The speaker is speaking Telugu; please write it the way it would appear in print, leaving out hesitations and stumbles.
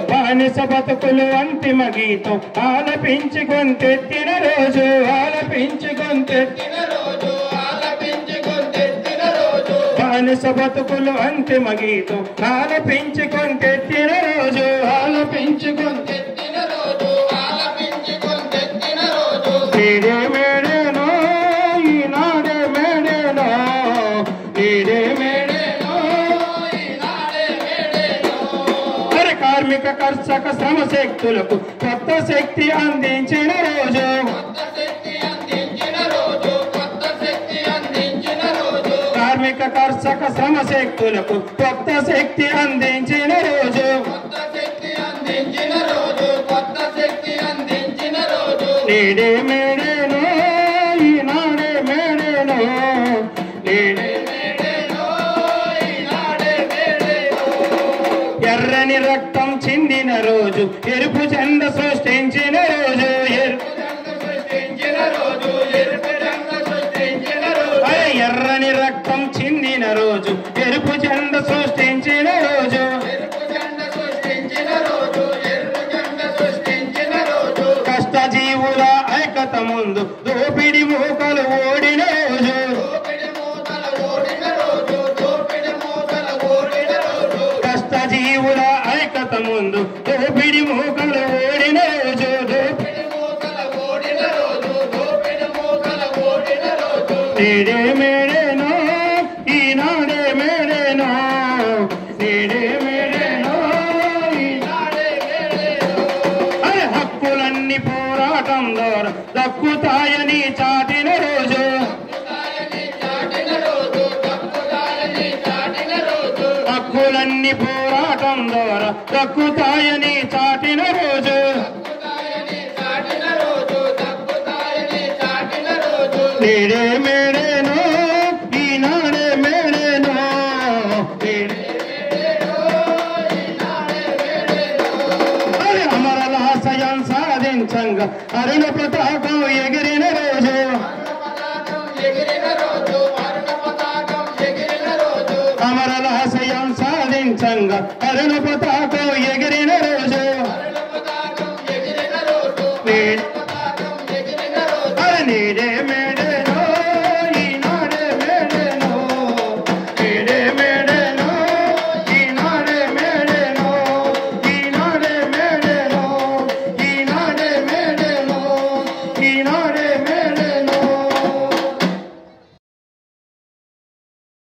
బానిస బతుకులు అంతిమ గీతం ఆలపించి గొంతెత్తిన రోజు బానిస బతుకులు అంతిమ గీతం ఆలపించి గొంతెత్తిన రోజు నేడే మేడేనో ఈనాడే మేడేనో మరి కార్మిక కర్షక శ్రమ శక్తులకు కొత్త శక్తి అందించిన రోజు కార్మిక కర్షక శ్రమ శక్తులకు కొత్త శక్తి అందించిన రోజు నేడే మేడేనో ఈనాడే మేడేనో ఎర్రని రక్తం చిందిన రోజు ఎరుపు జెండ సృష్టించిన రోజు ఎర్రని రక్తం చిందిన రోజు ఎరుపు జెండ సృష్టించిన రోజు కష్టజీవుల ఐక్యత ముందు దోపిడి మూకలు ఓడిన రోజు కష్టజీవుల ఐక్యత ముందు దోపిడి మూకలు ఓడిన రోజు నేడే మేడేనో ఈనాడే మేడేనో అరే హక్కులన్నీ పోరాటం ద్వారా దక్కుతాయని చాటిన రోజు హక్కులన్నీ పోరాటం ద్వారా దక్కుతాయని చాటిన రోజు నేడే మేడేనో ఈనాడే మేడేనో అరే అమరల ఆశయం సాధించంగా అరుణ పతాకం ఎగిరిన రోజు అమరల ఆశయం సాధించంగా అరుణ పతాకం ఎగిరిన రోజు